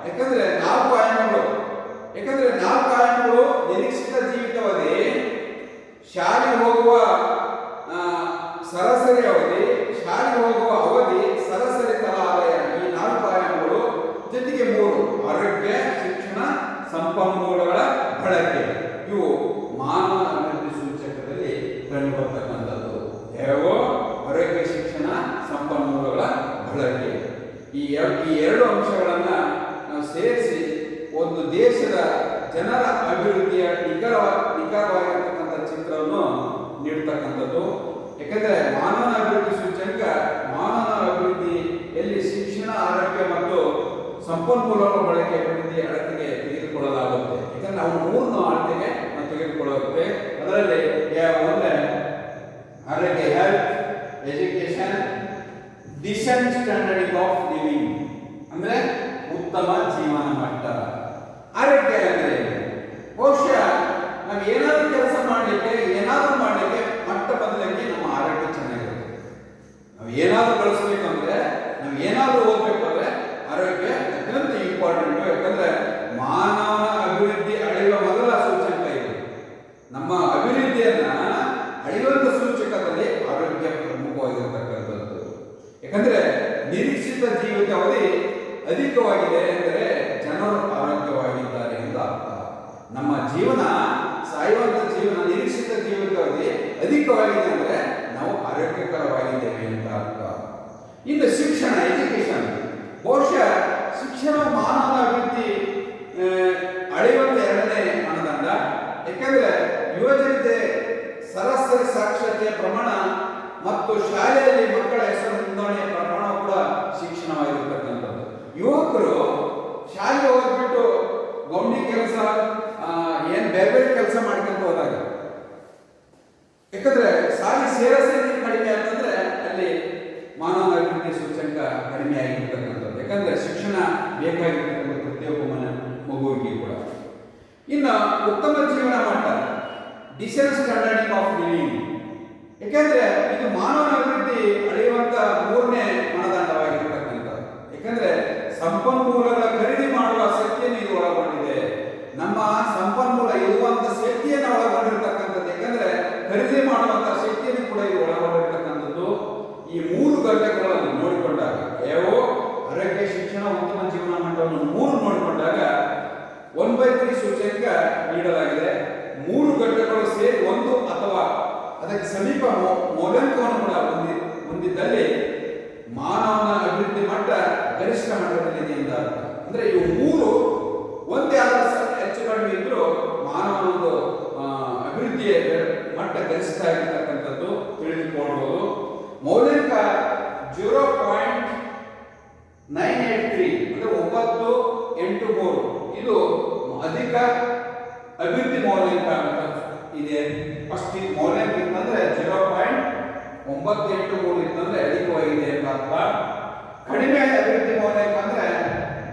ಯಾಕಂದ್ರೆ 4 ಆಯಾಮಗಳು ನಿರೀಕ್ಷಿತ ಜೀವಿತಾವಧಿ, ಶಾಲೆಗೆ ಹೋಗುವ ಸರಾಸರಿ ಅವಧಿ, ಶಾಲೆಗೆ ಹೋಗುವ ಅವಧಿ, ಸರಾಸರಿ ತಲಾ ಆದಾಯ. ಈ 4 ಆಯಾಮಗಳು ಜೊತೆಗೆ 3 ಆರೋಗ್ಯ, ಶಿಕ್ಷಣ, ಸಂಪರ್ಕ ಕಂಡು ಬರ್ತಕ್ಕಂಥದ್ದು ಯಾವ್ಯಾವ ಆರೋಗ್ಯ ಶಿಕ್ಷಣ ಸಂಪನ್ಮೂಲಗಳ ಬಳಕೆ. ಈ ಎರಡು ಅಂಶಗಳನ್ನ ನಾವು ಸೇರಿಸಿ ಒಂದು ದೇಶದ ಜನರ ಅಭಿವೃದ್ಧಿಯ ನಿಖರವಾಗಿರ್ತಕ್ಕಂಥ ಚಿತ್ರವನ್ನು ನೀಡ್ತಕ್ಕಂಥದ್ದು. ಯಾಕಂದ್ರೆ ಮಾನವನ ಅಭಿವೃದ್ಧಿ ಸೂಚ್ಯಂಕ ಮಾನವನ ಅಭಿವೃದ್ಧಿಯಲ್ಲಿ ಶಿಕ್ಷಣ, ಆರೋಗ್ಯ ಮತ್ತು ಸಂಪನ್ಮೂಲಗಳ ಬಳಕೆ ಅಭಿವೃದ್ಧಿ ಅಳತೆಗೆ ತೆಗೆದುಕೊಳ್ಳಲಾಗುತ್ತೆ. ಯಾಕಂದ್ರೆ ನಾವು ಮೂರನ್ನು ಅಳತೆಗೆ ನಾವು ತೆಗೆದುಕೊಳ್ಳುತ್ತೆ. ಅದರಲ್ಲಿ ಒಂದೇ ಆರೋಗ್ಯ, health, education, decent standard of living ಅಂದ್ರೆ ಉತ್ತಮ ಜೀವನ ಮಟ್ಟ. ಆರೋಗ್ಯ ಅಂದ್ರೆ ಬಹುಶಃ ನಾವು ಏನಾದರೂ ಕೆಲಸ ಮಾಡಲಿಕ್ಕೆ ಮೊಟ್ಟ ಮೊದಲಿಗೆ ನಮ್ಮ ಆರೋಗ್ಯ ಚೆನ್ನಾಗಿರುತ್ತೆ. ನಾವು ಏನಾದರೂ ಬಳಸಬೇಕಂದ್ರೆ, ನಾವು ಏನಾದರೂ ಓದಬೇಕಂದ್ರೆ ಆರೋಗ್ಯ ಅತ್ಯಂತ ಇಂಪಾರ್ಟೆಂಟ್. ಯಾಕಂದ್ರೆ ಮಾನವನ ಅಭಿವೃದ್ಧಿ ಅಳೆಯುವ ಮೊದಲ ಸೂಚಕ ಇದು. ನಮ್ಮ ಅಭಿವೃದ್ಧಿಯನ್ನ ಅಳೆಯುವಂತ ಸೂಚಕದಲ್ಲಿ ಆರೋಗ್ಯ ಪ್ರಮುಖವಾಗಿರತಕ್ಕಂಥದ್ದು. ಯಾಕಂದ್ರೆ ನಿರೀಕ್ಷಿತ ಜೀವಿತಾವಧಿ ಅಧಿಕವಾಗಿದೆ ಎಂದರೆ ಜನರು ಆರೋಗ್ಯವಾಗಿದ್ದಾರೆ ಎಂದು ಅರ್ಥ. ನಮ್ಮ ಜೀವನ, ಸಾಯುವಂತ ಜೀವನ, ನಿರೀಕ್ಷಿತ ಜೀವಿತಾವಧಿ ಅಧಿಕವಾಗಿದೆ ಅಂದ್ರೆ ನಾವು ಆರೋಗ್ಯಕರವಾಗಿದ್ದೇವೆ ಅಂತ ಅರ್ಥ. ಇನ್ನು ಶಿಕ್ಷಣ, ಎಜುಕೇಶನ್, ಬಹುಶಃ ಶಿಕ್ಷಣ ಮಾನವನ ಅಭಿವೃದ್ಧಿ ಅಳೆಯುವಂತ ಎರಡನೇ ಮಾನದಂಡ. ಯಾಕಂದ್ರೆ ಯುವಜನತೆ ಸರಾಸರಿ ಸಾಕ್ಷರತೆಯ ಪ್ರಮಾಣ ಮತ್ತು ಶಾಲೆಯಲ್ಲಿ ಮಕ್ಕಳ ಹೆಸರು ನೋಂದಣಿಯ ಪ್ರಮಾಣ ಕೂಡ ಶಿಕ್ಷಣವಾಗಿರ್ತಕ್ಕಂಥದ್ದು. ಯುವಕರು ಶಾಲೆ ಹೋಗ್ಬಿಟ್ಟು ಗೌಂಡಿ ಕೆಲಸ, ಏನ್ ಬೇರೆ ಬೇರೆ ಕೆಲಸ ಮಾಡ್ಕೊಂತ ಹೋದಾಗ, ಯಾಕಂದ್ರೆ ಶಾಲೆ ಸೇರಸಂಖ್ಯೆ ಕಡಿಮೆ ಅಂತಂದ್ರೆ ಅಲ್ಲಿ ಮಾನವ ಅಭಿವೃದ್ಧಿ ಸೂಚ್ಯಂಕ ಕಡಿಮೆ ಆಗಿರ್ತಕ್ಕಂಥದ್ದು. ಯಾಕಂದ್ರೆ ಶಿಕ್ಷಣ ಬೇಕಾಗಿರ್ತಕ್ಕಂಥ ಪ್ರತಿಯೊಬ್ಬ ಮಗುವಿಗೆ ಕೂಡ. ಇನ್ನು ಉತ್ತಮ ಜೀವನ ಮಟ್ಟ, ಡಿಸೆಂಟ್ ಸ್ಟ್ಯಾಂಡರ್ಡ್ ಆಫ್ ಲಿವಿಂಗ್. ಯಾಕಂದ್ರೆ ಇದು ಮಾನವನ ಅಭಿವೃದ್ಧಿ ಅಳೆಯುವಂತ ಮೂರನೇ ಮಾನದಂಡವಾಗಿರ್ತಕ್ಕಂಥದ್ದು. ಯಾಕಂದ್ರೆ ಸಂಪನ್ಮೂಲಗಳ ಖರೀದಿ ಮಾಡುವ ಶಕ್ತಿಯನ್ನು ಇದು ಒಳಗೊಂಡಿದೆ. ನಮ್ಮ ಸಂಪನ್ಮೂಲ ಇರುವಂತ ಶಕ್ತಿಯನ್ನು ಒಳಗೊಂಡಿರ್ತಕ್ಕಂಥದ್ದು. ಯಾಕಂದ್ರೆ ಖರೀದಿ ಮಾಡುವಂತ ಶಕ್ತಿಯನ್ನು ಕೂಡ ಇದು ಒಳಗೊಂಡಿರ್ತಕ್ಕಂಥದ್ದು. ಈ ಮೂರು ಘಟಕಗಳನ್ನು ನೋಡಿಕೊಂಡಾಗ, ಯಾವ ಆರೋಗ್ಯ, ಶಿಕ್ಷಣ, ಉತ್ತಮ ಜೀವನ ಮಟ್ಟವನ್ನು ಮೂರು ನೋಡಿಕೊಂಡಾಗ 1/3 ಸೂಚ್ಯಂಕ ನೀಡಲಾಗಿದೆ. ಮೂರು ಘಟಕಗಳು ಸೇರಿ ಒಂದು ಅಥವಾ ಅದಕ್ಕೆ ಸಮೀಪ ಮೌಲ್ಯಾಂಕವನ್ನು ಕೂಡ ಹೊಂದಿದ್ದಲ್ಲಿ ಮಾನವನ ಅಭಿವೃದ್ಧಿ ಮಟ್ಟ ಗರಿಷ್ಠ ಮಟ್ಟದಲ್ಲಿದೆ ಅಂತ ಅರ್ಥ. ಅಂದ್ರೆ ಇವು ಮೂರು ಒಂದೇ ಆದ ಹೆಚ್ಚು ಕಡಿಮೆ ಇದ್ರೂ ಮಾನವನ ಒಂದು ಅಭಿವೃದ್ಧಿಯ ಮಟ್ಟ ಗರಿಷ್ಠ ಆಗಿರ್ತಕ್ಕಂಥದ್ದು ತಿಳಿದುಕೊಳ್ಳಬಹುದು. ಮೌಲ್ಯಾಂಕ 0.983 ಅಂದ್ರೆ 983 ಇದು ಅಧಿಕ ಅಭಿವೃದ್ಧಿ ಮೌಲ್ಯಾಂಕ ಅಂತ ಇದೆ. ಫಸ್ಟ್ ಮೌಲ್ಯಾಂಕ ಇತ್ತಂದ್ರೆ 0.983 ಇತ್ತಂದ್ರೆ ಅಧಿಕವಾಗಿದೆ ಅಂತ ಅರ್ಥ. ಕಡಿಮೆ ಅಭಿವೃದ್ಧಿ ಮೌಲ್ಯಾಂಕ ಅಂದ್ರೆ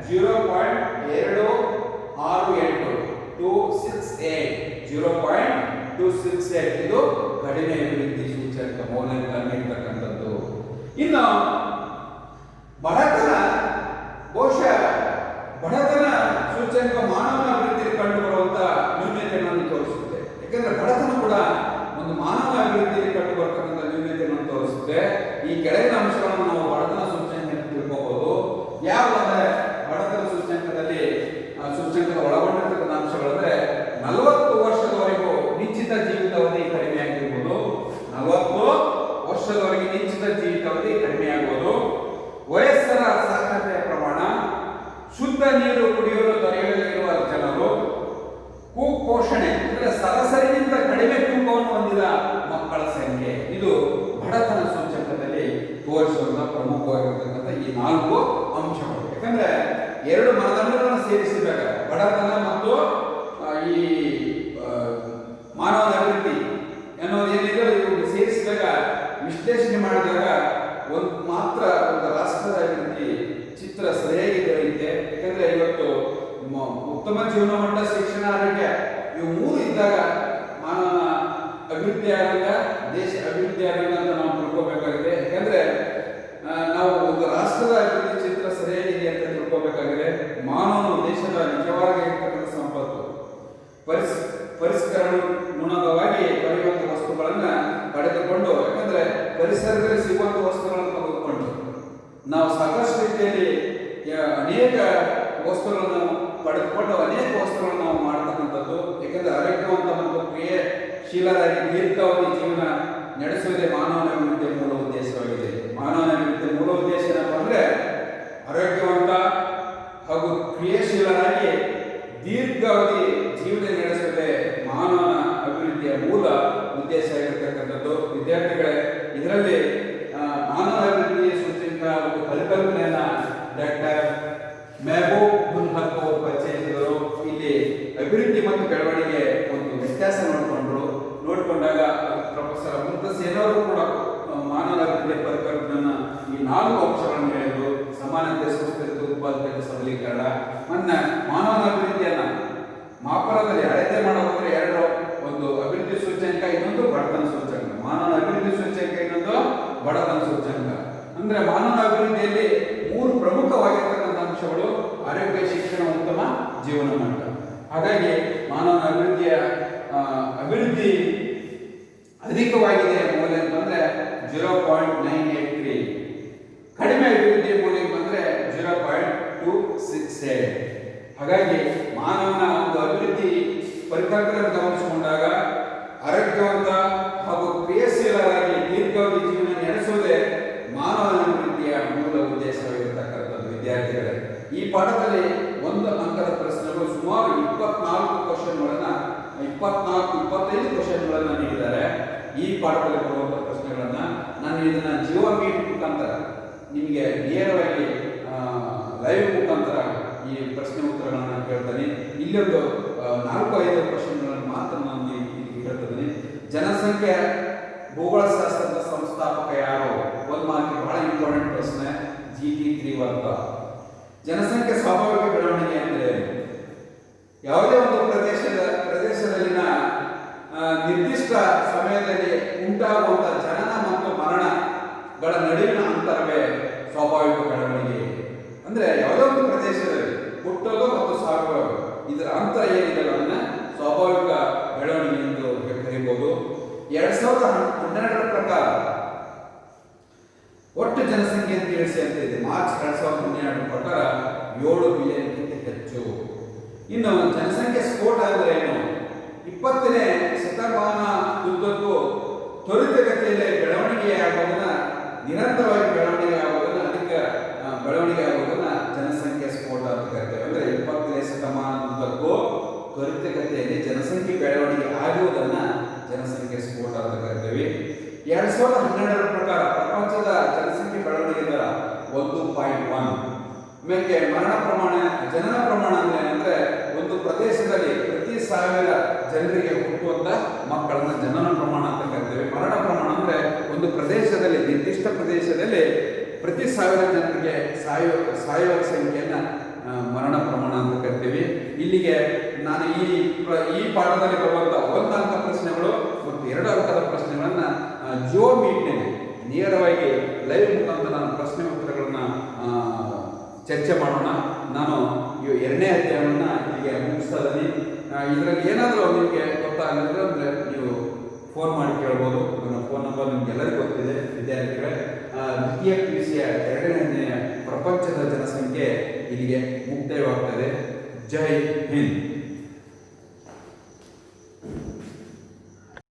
0.268 ಇದು ಕಡಿಮೆ ಅಭಿವೃದ್ಧಿ ಸೂಚ್ಯಂಕ ಮೌಲ್ಯಾಂಕ ನೀಡತಕ್ಕಂಥದ್ದು. ಇನ್ನು ಬಡತನ, ಬಹುಶಃ ಬಡತನ ಸೂಚ್ಯಂಕ ಮಾನವನ ಅಭಿವೃದ್ಧಿಯಲ್ಲಿ ಕಂಡುಬರುವಂತ ನ್ಯೂನತೆಯನ್ನು ತೋರಿಸುತ್ತೆ. ಯಾಕಂದ್ರೆ ಬಡತನ ಕೂಡ ಒಂದು ಮಾನವ ಅಭಿವೃದ್ಧಿಯಲ್ಲಿ ಕಂಡು ಬರ್ತಕ್ಕಂಥ ನ್ಯೂನತೆಯನ್ನು ತೋರಿಸುತ್ತೆ. ಈ ಕೆಳಗಿನ ಅಂಶಗಳನ್ನು ನಾವು ಬಡತನ ಸೂಚ್ಯಂಕ ತಿಳ್ಕೋಬಹುದು. ಯಾವ ಅಂದ್ರೆ ಬಡತನ ಸೂಚ್ಯಂಕದ ಒಳಗೊಂಡಿರ್ತಕ್ಕಂಥ ಅಂಶಗಳಂದ್ರೆ 40 ವರ್ಷದವರೆಗೂ ನಿಶ್ಚಿತ ಜೀವಿತಾವಧಿ ಕಡಿಮೆ ಆಗಿರ್ಬೋದು. 40 ವರ್ಷದವರೆಗೆ ನಿಶ್ಚಿತ ಜೀವಿತಾವಧಿ ಕಡಿಮೆ ಆಗುವುದು. ವಯಸ್ಸರ ಸಾಕ್ಷರತೆಯ ಪ್ರಮಾಣ, ಶುದ್ಧ ನೀರು ಕುಡಿಯಲು ದೊರೆಯಲಿರುವ ಜನರು, ಕುಪೋಷಣೆ ಅಂದ್ರೆ ಸರಾಸರಿಗಿಂತ ಕಡಿಮೆ ತೂಕವನ್ನು ಹೊಂದಿದ ಮಕ್ಕಳ ಸಂಖ್ಯೆ, ಇದು ಬಡತನ ಸೂಚ್ಯಂಕದಲ್ಲಿ ತೋರಿಸುವಂತಹ ಪ್ರಮುಖವಾಗಿರ್ತಕ್ಕಂಥ ಈ 4 ಅಂಶಗಳು. ಯಾಕಂದ್ರೆ ಎರಡು ಮಾನದಂಡಗಳನ್ನು ಸೇರಿಸಿದಾಗ ಬಡತನ ಮತ್ತು ಈ ಮಾನವನ ಅಭಿವೃದ್ಧಿ ಅನ್ನೋದು ಏನಿದೆ ಇವುಗಳನ್ನು ಸೇರಿಸಿದಾಗ ವಿಶ್ಲೇಷಣೆ ಮಾಡಿದಾಗ ಒಂದು ರಾಷ್ಟ್ರದ ಅಭಿವೃದ್ಧಿ ಚಿತ್ರ ಸರಿಯಾಗಿ ದೊರೆಯುತ್ತೆ. ಯಾಕಂದ್ರೆ ಇವತ್ತು ಉತ್ತಮ ಜೀವನ ಮಟ್ಟ, ಶಿಕ್ಷಣ, ಆರೋಗ್ಯ ಇವು ಮೂರು ಇದ್ದಾಗ ಮಾನವನ ಅಭಿವೃದ್ಧಿ ಆದಾಗ ದೇಶ ಅಭಿವೃದ್ಧಿ ಆದಾಗ ಅಂತ ನಾವು ತಿಳ್ಕೋಬೇಕಾಗಿದೆ. ಯಾಕಂದ್ರೆ ನಾವು ಒಂದು ರಾಷ್ಟ್ರದ ಅಭಿವೃದ್ಧಿ ಚಿತ್ರ ಸರಿಯಾಗಿದೆ ಅಂತ ತಿಳ್ಕೋಬೇಕಾಗಿದೆ. ಮಾನವನು ದೇಶದ ನಿಜವಾಗಿ ಇರ್ತಕ್ಕಂಥ ಸಂಪತ್ತು. ಪರಿಷ್ಕರಣಾತ್ಮಕವಾಗಿ ಬರೆಯುವಂತಹ ವಸ್ತುಗಳನ್ನ ಪಡೆದುಕೊಂಡು, ಯಾಕಂದ್ರೆ ಪರಿಸರದಲ್ಲಿ ಸಿಗುವಂತ ವಸ್ತುಗಳನ್ನು ತೆಗೆದುಕೊಂಡು ನಾವು ಸಾಕಷ್ಟು ರೀತಿಯಲ್ಲಿ ಅನೇಕ ವಸ್ತುಗಳನ್ನು ಪಡೆದುಕೊಂಡು ಅನೇಕ ವಸ್ತುಗಳನ್ನು ನಾವು ಮಾಡತಕ್ಕಂಥದ್ದು. ಯಾಕಂದ್ರೆ ಆರೋಗ್ಯವಂತ ಮತ್ತು ಕ್ರಿಯಾಶೀಲರಾಗಿ ದೀರ್ಘಾವಧಿ ಜೀವನ ವಿದ್ಯಾರ್ಥಿಗಳೇ, ಇದರಲ್ಲಿ ಮಾನವ ಅಭಿವೃದ್ಧಿ ಸೂಚ್ಯಂಕ ಒಂದು ಪರಿಕಲ್ಪನೆಯನ್ನ ಡಾಕ್ಟರ್ ಮೆಹಬೂಬ್ ಉಲ್ ಹಕ್ ಅವರು ಪರಿಚಯಿಸಿದರು. ಇಲ್ಲಿ ಅಭಿವೃದ್ಧಿ ಮತ್ತು ಬೆಳವಣಿಗೆ ಒಂದು ವ್ಯತ್ಯಾಸ ನೋಡಿಕೊಂಡಾಗ ಪ್ರೊಫೆಸರ್ ಅಮೃತ ಸೇನ್ ಅವರು ಕೂಡ ಮಾನವ ಅಭಿವೃದ್ಧಿಯ ಪರಿಕಲ್ಪನೆಯನ್ನ ಈ 4 ಅಂಶಗಳನ್ನು ಹೇಳಿದ್ರು: ಸಮಾನತೆ, ಸುಸ್ಥಿರತೆ, ಉತ್ಪಾದಕತೆ, ಸಬಲೀಕರಣ. ಮಾನವ ಅಭಿವೃದ್ಧಿಯನ್ನ ಮಾಪನದಲ್ಲಿ ಅಳತೆ ಮಾಡೋದ್ರೆ 2, ಒಂದು ಅಭಿವೃದ್ಧಿ ಸೂಚ್ಯಂಕ, ಇನ್ನೊಂದು ಬಡತನ ಸೂಚ್ಯಂಕ. ಮಾನವ ಅಭಿವೃದ್ಧಿ ಸೂಚ್ಯಂಕ, ಇನ್ನೊಂದು ಬಡತನ ಸೂಚ್ಯಂಕ. ಅಂದ್ರೆ ಮಾನವ ಅಭಿವೃದ್ಧಿಯಲ್ಲಿ 3 ಪ್ರಮುಖವಾಗಿರ್ತಕ್ಕಂಥ ಅಂಶಗಳು: ಆರೋಗ್ಯ, ಶಿಕ್ಷಣ, ಉತ್ತಮ ಜೀವನ ಮಟ್ಟ. ಹಾಗಾಗಿ ಮಾನವ ಅಭಿವೃದ್ಧಿ ಅಧಿಕವಾಗಿದೆ ಮೌಲ್ಯ ಅಂತಂದ್ರೆ 0.983, ಕಡಿಮೆ ಅಭಿವೃದ್ಧಿಯ ಮೌಲ್ಯ ಬಂದ್ರೆ 0.267. ಹಾಗಾಗಿ ಮಾನವನ ಒಂದು ಅಭಿವೃದ್ಧಿ ಪರಿಕಲ್ಪನೆ ಗಮನಿಸಿಕೊಂಡಾಗ ಆರೋಗ್ಯವಂತ ಹಾಗೂ ಕ್ರಿಯಾಶೀಲರಾಗಿ ದೀರ್ಘಾವಧಿ ಜೀವನ ನಡೆಸುವುದೇ ಮಾನವನ ಅಭಿವೃದ್ಧಿಯ ಮೂಲ ಉದ್ದೇಶವಾಗಿರತಕ್ಕಂಥದ್ದು. ವಿದ್ಯಾರ್ಥಿಗಳೇ, ಈ ಪಾಠದಲ್ಲಿ 1 ಅಂಕದ ಪ್ರಶ್ನೆಗಳು ಸುಮಾರು 24 ಕ್ವಶನ್ಗಳನ್ನ 25 ಕ್ವಶನ್ಗಳನ್ನ ನೀಡಿದ್ದಾರೆ. ಈ ಪಾಠದಲ್ಲಿ ಬರುವಂತಹ ಪ್ರಶ್ನೆಗಳನ್ನ ನಾನು ಇದನ್ನ ಜಿಯೋ ಮೀಟ್ ಮುಖಾಂತರ ನಿಮಗೆ ನೇರವಾಗಿ ಲೈವ್ ಮುಖಾಂತರ ಈ ಪ್ರಶ್ನೆ ಉತ್ತರಗಳನ್ನ ಕೇಳ್ತಾನೆ. ಇಲ್ಲೊಂದು 4-5 ಕ್ವಶನ್ಗಳನ್ನು ಮಾತ್ರ ನಾನು ಹೇಳ್ತಿದ್ದೀನಿ. ಜನಸಂಖ್ಯೆ ಭೂಗೋಳಶಾಸ್ತ್ರದ ಸಂಸ್ಥಾಪಕ ಯಾರು? 1 ಮಾರ್ಕ್, ಬಹಳ ಇಂಪಾರ್ಟೆಂಟ್ ಪ್ರಶ್ನೆ. GT3 ವರ್ಗ. ಜನಸಂಖ್ಯೆ ಸ್ವಾಭಾವಿಕ ಬೆಳವಣಿಗೆ ಅಂದರೆ ಯಾವುದೇ ಒಂದು ಪ್ರದೇಶದಲ್ಲಿನ ನಿರ್ದಿಷ್ಟ ಸಮಯದಲ್ಲಿ ಉಂಟಾಗುವಂತಹ ಜನನ ಮತ್ತು ಮರಣಗಳ ನಡುವಿನ ಅಂತರವೇ ಸ್ವಾಭಾವಿಕ ಬೆಳವಣಿಗೆ. ಅಂದ್ರೆ ಯಾವುದೋ ಒಂದು ಪ್ರದೇಶದಲ್ಲಿ ಹುಟ್ಟೋದು ಮತ್ತು ಸಾಗುವುದು, ಇದರ ಅಂತರ ಏನಿದೆ ಅದನ್ನ ಸ್ವಾಭಾವಿಕ ಬೆಳವಣಿಗೆ ಎಂದು ಕರೆಯಬಹುದು. 2012 ಪ್ರಕಾರ ಒಟ್ಟು ಜನಸಂಖ್ಯೆ ಅಂತ ತಿಳಿಸಿ ಅಂತ ಇದೆ. ಮಾರ್ಚ್ 2012 ಪ್ರಕಾರ 7 ಬಿಲಿಯನ್ಗಿಂತ ಹೆಚ್ಚು. ಇನ್ನು ಜನಸಂಖ್ಯೆ ಸ್ಫೋಟ ಅಂದ್ರೆ ಏನು? 20ನೇ ಶತಮಾನ ಉದ್ದಕ್ಕೂ ತ್ವರಿತಗತಿಯಲ್ಲಿ ಬೆಳವಣಿಗೆಯಾಗುವುದನ್ನ, ನಿರಂತರವಾಗಿ ಬೆಳವಣಿಗೆ ಆಗುವುದನ್ನ ಜನಸಂಖ್ಯೆ ಸ್ಫೋಟ ಅಂತ ಕರಿತೇವೆ. ಅಂದ್ರೆ 20ನೇ ಶತಮಾನದುದ್ದಕ್ಕೂ ತ್ವರಿತಗತಿಯಲ್ಲಿ ಜನಸಂಖ್ಯೆ ಬೆಳವಣಿಗೆ ಆಗುವುದನ್ನ ಜನಸಂಖ್ಯೆ ಸ್ಫೋಟ ಅಂತ ಕರಿತೇವೆ. 2012 ಪ್ರಕಾರ ಪ್ರಪಂಚದ ಜನಸಂಖ್ಯೆ ಬೆಳವಣಿಗೆ ದರ 1.1. ಆಮೇಲೆ ಜನನ ಪ್ರಮಾಣ ಅಂದ್ರೆ ಒಂದು ಪ್ರದೇಶದಲ್ಲಿ ಪ್ರತಿ 1000 ಜನರಿಗೆ ಹುಟ್ಟುವಂತ ಮಕ್ಕಳನ್ನ ಜನನ ಪ್ರಮಾಣ ಅಂತ ಕರಿತೇವೆ. ಮರಣ ಪ್ರಮಾಣ ಅಂದ್ರೆ ಒಂದು ಪ್ರದೇಶದಲ್ಲಿ, ನಿರ್ದಿಷ್ಟ ಪ್ರದೇಶದಲ್ಲಿ ಪ್ರತಿ 1000 ಜನರಿಗೆ ಸಾಯುವ ಸಂಖ್ಯೆಯನ್ನ ಮರಣ ಪ್ರಮಾಣ ಅಂತ ಕರಿತೀವಿ. ಇಲ್ಲಿಗೆ ನಾನು ಈ ಪಾಠದಲ್ಲಿ ಬರುವಂತಹ 1 ಅಂಕ ಪ್ರಶ್ನೆಗಳು ಮತ್ತು 2 ಅಂಕದ ಪ್ರಶ್ನೆಗಳನ್ನ ಜಿಯೋ ಮೀಟ್ನಲ್ಲಿ ನೇರವಾಗಿ ಲೈವ್ ಮುಖಾಂತರ ನಾನು ಪ್ರಶ್ನೆ ಉತ್ತರಗಳನ್ನ ಚರ್ಚೆ ಮಾಡೋಣ. ನಾನು 2ನೇ ಅಧ್ಯಾಯವನ್ನು ಇಲ್ಲಿಗೆ ಮುಗಿಸ್ತಾ ಇದ್ದೀನಿ. ಇದರಲ್ಲಿ ಏನಾದರೂ ನಿಮಗೆ ಗೊತ್ತಾಗಲಿಲ್ಲ ಅಂದರೆ ನೀವು ಫೋನ್ ಮಾಡಿ ಕೇಳ್ಬೋದು. ನನ್ನ ಫೋನ್ ನಂಬರ್ ನಿಮ್ಗೆಲ್ಲರಿಗೂ ಗೊತ್ತಿದೆ. ವಿದ್ಯಾರ್ಥಿಗಳೇ, ದ್ವಿತೀಯ PUC 2ನೇ ಪ್ರಪಂಚದ ಜನಸಂಖ್ಯೆ ಇಲ್ಲಿಗೆ ಮುಕ್ತಾಯವಾಗ್ತದೆ. ಜೈ ಹಿಂದ್.